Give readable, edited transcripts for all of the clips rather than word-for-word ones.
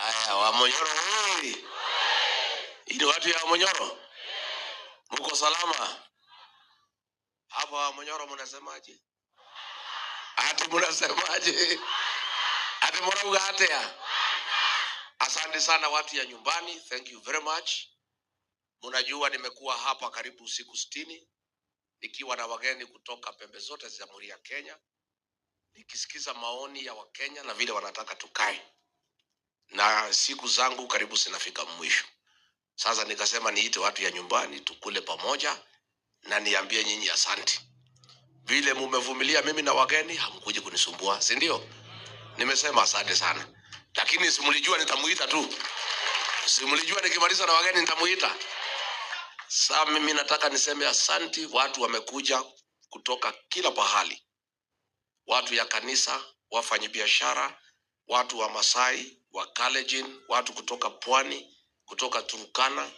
Aya, wa Munyoro wewe. Ili watu ya Munyoro. Mko salama? Hapa wa Munyoro mnasemaje? Ati mnasemaje? Ati mnauga hata ya. Asante sana watu ya nyumbani. Thank you very much. Mnajua nimekuwa hapa karibu siku 60 nikiwa na wageni kutoka pembe zote za Jamhuri ya Kenya, nikisikiza maoni ya Wakenya na vile wanataka tukae. Na siku zangu karibu zinafika mwisho. Sasa nikasema niite watu ya nyumbani tukule pamoja na niambie nyinyi asante. Vile mumevumilia mimi na wageni, hamkuji kunisumbua, si ndio? Nimesema asante sana. Lakini simulijua nitamuita tu. Simulijua nikimaliza na wageni nitamuita. Sasa mimi nataka niseme asante. Watu wamekuja kutoka kila pahali. Watu ya kanisa, wafanyabiashara, watu wa Masai, wa Kalenjin, watu kutoka Pwani, kutoka Turkana,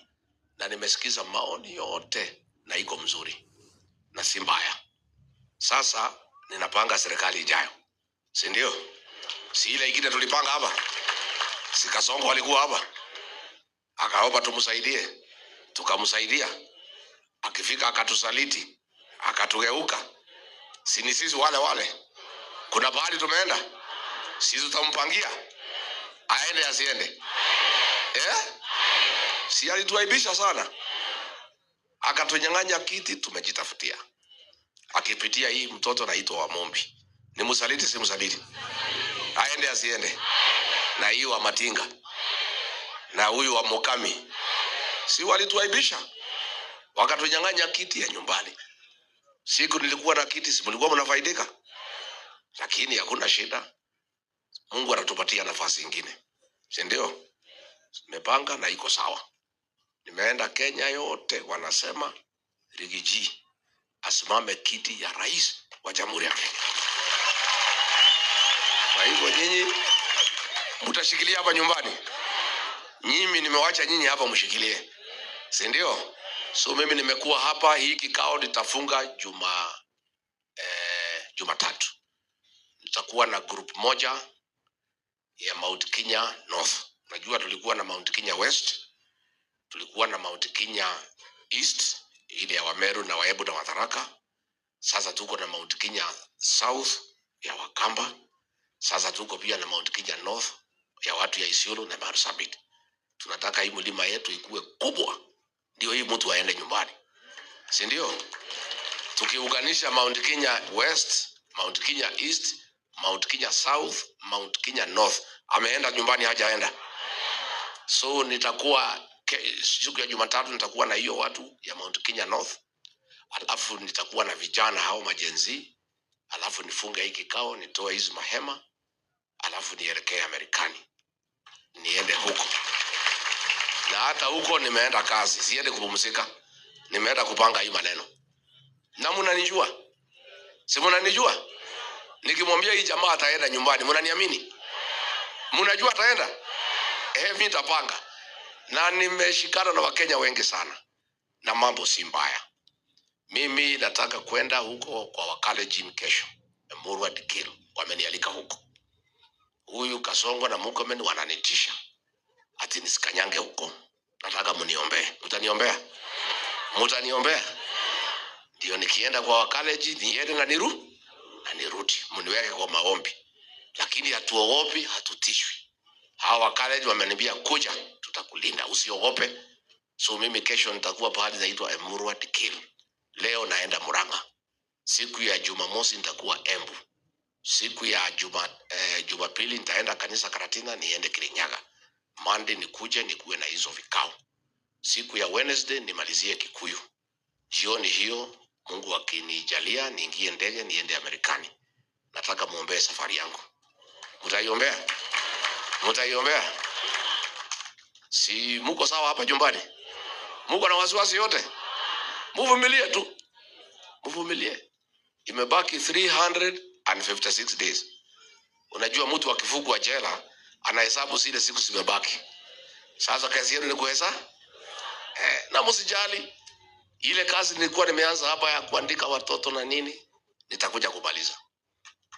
na nimesikiza maoni yote na iko mzuri na si mbaya. Sasa ninapanga serikali ijayo, si ndio? Si ile ingine tulipanga hapa, si Kasongo alikuwa hapa akaomba tumsaidie, tukamsaidia, akifika akatusaliti, akatugeuka. Si ni sisi wale kuna bahali tumeenda, sisi tutampangia aende asiende. Si alituaibisha sana, akatunyang'anya kiti, tumejitafutia. Akipitia hii mtoto naitwa wa Mombi, ni msaliti si msaliti? Aende asiende. Na hiyo wa Matinga na huyu wa Mukami, si walituaibisha, wakatunyang'anya kiti ya nyumbani. Siku nilikuwa na kiti, si mlikuwa mnafaidika? Lakini hakuna shida, Mungu atatupatia nafasi nyingine, si ndio? Nimepanga na iko sawa. Nimeenda Kenya yote, wanasema Rigiji asimame kiti ya rais wa Jamhuri ya Kenya. Kwa hivyo nyinyi mtashikilia hapa nyumbani. Mimi nimewacha nyinyi hapa mshikilie, si ndio? So mimi nimekuwa hapa, hii kikao nitafunga Jumatatu. Nitakuwa na group moja ya Mount Kenya North. Najua tulikuwa na Mount Kenya West, tulikuwa na Mount Kenya East, ile ya Wameru na Waebu na Watharaka. Sasa tuko na Mount Kenya South ya Wakamba. Sasa tuko pia na Mount Kenya North ya watu ya Isiolo na Marsabit. Tunataka hii mlima yetu ikue kubwa, ndio hii mtu aende nyumbani, si ndio? Tukiunganisha Mount Kenya West, Mount Kenya East, Mount Kenya South, Mount Kenya North, ameenda nyumbani hajaenda? So nitakuwa siku ya Jumatatu nitakuwa na hiyo watu ya Mount Kenya North. Alafu nitakuwa na vijana hao majenzi. Alafu nifunge hii kikao, nitoe hizo mahema. Alafu nielekee Amerikani, niende huko. Na hata huko nimeenda kazi, siende kupumzika. Nimeenda kupanga hii maneno. Na mnanijua? Si mnanijua? Nikimwambia hii jamaa ataenda nyumbani, mnaniamini? Mnajua ataenda? Mimi nitapanga. Na nimeshikana na Wakenya wengi sana, na mambo si mbaya. Mimi nataka kwenda huko kwa Wakalenjin kesho, Emurua Dikil, wamenialika huko. Huyu Kasongo na Mukami wananitisha ati nisikanyange huko. Nataka mniombee. Mtaniombea? Mtaniombea? Ndio nikienda kwa Wakalenjin niende na nirudi. Mniweke kwa maombi. Lakini hatuogopi, hatutishwi. Hawa Wakalenjin wameniambia kuja, tutakulinda, usiogope. So mimi kesho nitakuwa pahali inaitwa Emurua Dikil. Leo naenda Murang'a. Siku ya Jumamosi nitakuwa Embu. Siku ya Jumapili nitaenda kanisa Karatina, niende Kirinyaga. Monday nikuje nikuwe na hizo vikao. Siku ya Wednesday nimalizie Kikuyu. Jioni hiyo Mungu akinijalia niingie ndege niende Amerikani. Nataka muombee safari yangu. Mtaiombea? Mtaiombea? Si muko sawa hapa nyumbani? Muko na wasiwasi yote? Muvumilie tu. Muvumilie. Imebaki 356 days. Unajua mtu akifungwa jela anahesabu zile siku zimebaki. Sasa kazi yenu ni kuhesabu. Na msijali. Ile kazi nilikuwa nimeanza hapa ya kuandika watoto na nini, nitakuja kumaliza.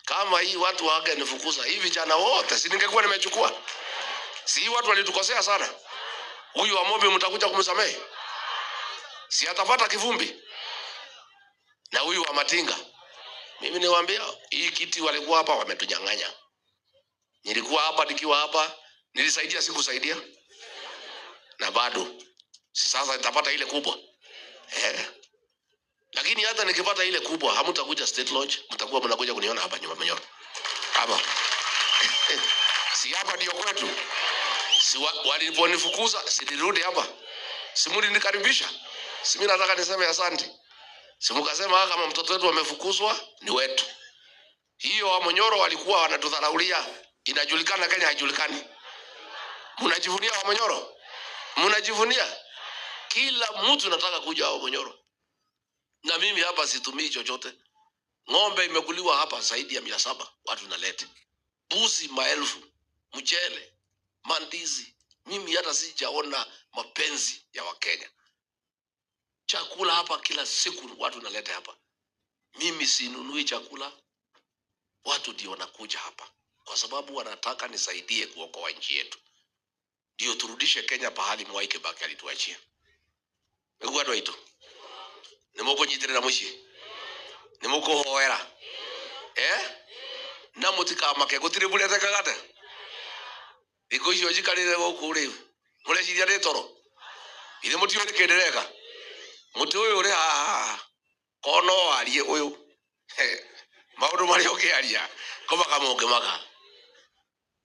Kama hii watu waage nifukuza hivi vijana wote, si ningekuwa nimechukua? Si watu walitukosea sana. Huyu wa Mobi mtakuja kumsamehe? Si atapata kivumbi? Na huyu wa Matinga, mimi niwaambia hii kiti walikuwa hapa wametunyang'anya. Nilikuwa hapa, nikiwa hapa nilisaidia, sikusaidia? Na bado sasa nitapata ile kubwa. Lakini hata nikipata ile kubwa hamtakuja State Lodge, mtakuwa mnakuja kuniona hapa nyuma Manyoro. Hapa. Si hapa ndio kwetu. Si waliponifukuza silirudi hapa. Si mlinikaribisha. Si mimi nataka niseme asante. Si mkasema kama mtoto wetu amefukuzwa ni wetu. Hiyo wa Manyoro walikuwa wanatudharaulia. Inajulikana Kenya haijulikani. Mnajivunia wa Manyoro? Mnajivunia? Kila mtu nataka kuja wa Manyoro. Na mimi hapa situmii chochote. Ng'ombe imekuliwa hapa zaidi ya 700 watu nalete. Buzi maelfu, mchele, mandizi. Mimi hata sijaona mapenzi ya Wakenya. Chakula hapa kila siku watu nalete hapa. Mimi sinunui chakula. Watu ndio wanakuja hapa kwa sababu wanataka nisaidie kuokoa nchi yetu. Ndio turudishe Kenya pahali Mwai Kibaki alituachia. Niguo andu aitu. Nimuko nyitirira muci. Nimuko hoera. Na mutika make gutire burete kagate. Iko icio jikarire guku riu. Mureciria ni toro. Ile mutio ni kindereka. Muti uyu uri haha. Kono arie uyu. Maundu mari ukiaria. Komaka mungi maka.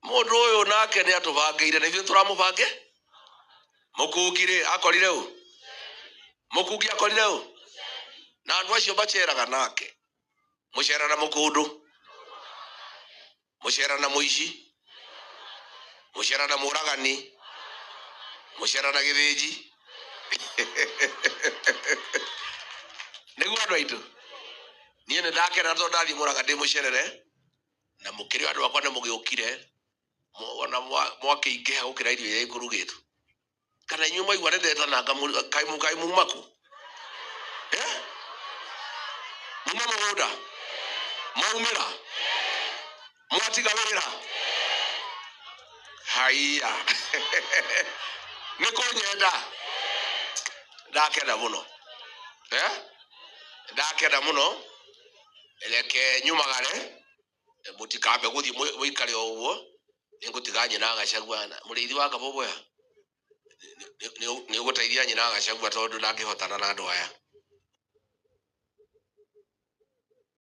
Mundu uyu nake ni atubangeire na ithuĩ turamubange. Mukugire akorire u. Mukugi akorire u. Na andu acio bacheraga nake. Mucera na mukundu. Mucera na muici. Mucera na muragani. Mucera na githĩnji. Niguo andu aitu. Niĩ nĩ ndakena tondũ ndathi Mũrang'a ndĩ mũcerere na mũkĩrĩ andũ akwa nĩ mũgĩũkire ona mwakĩingĩha gũkĩra irio iria ikũrugĩtwo. Kana inyuĩ mwaigua nĩ ndetananga kaĩ mumaku? Muma mũgũnda maumĩra mwatiga wĩra. Haiya. Nĩ kũnyenda. Ndakena mũno. Ndakena mũno. Eleke nyumagare mutikambe guthi muikare o uguo ningutiga nyina Gachagua muriithi wa Kaboboya ni ugutaithia nyina Gachagua tondu ndangihotana na andu aya.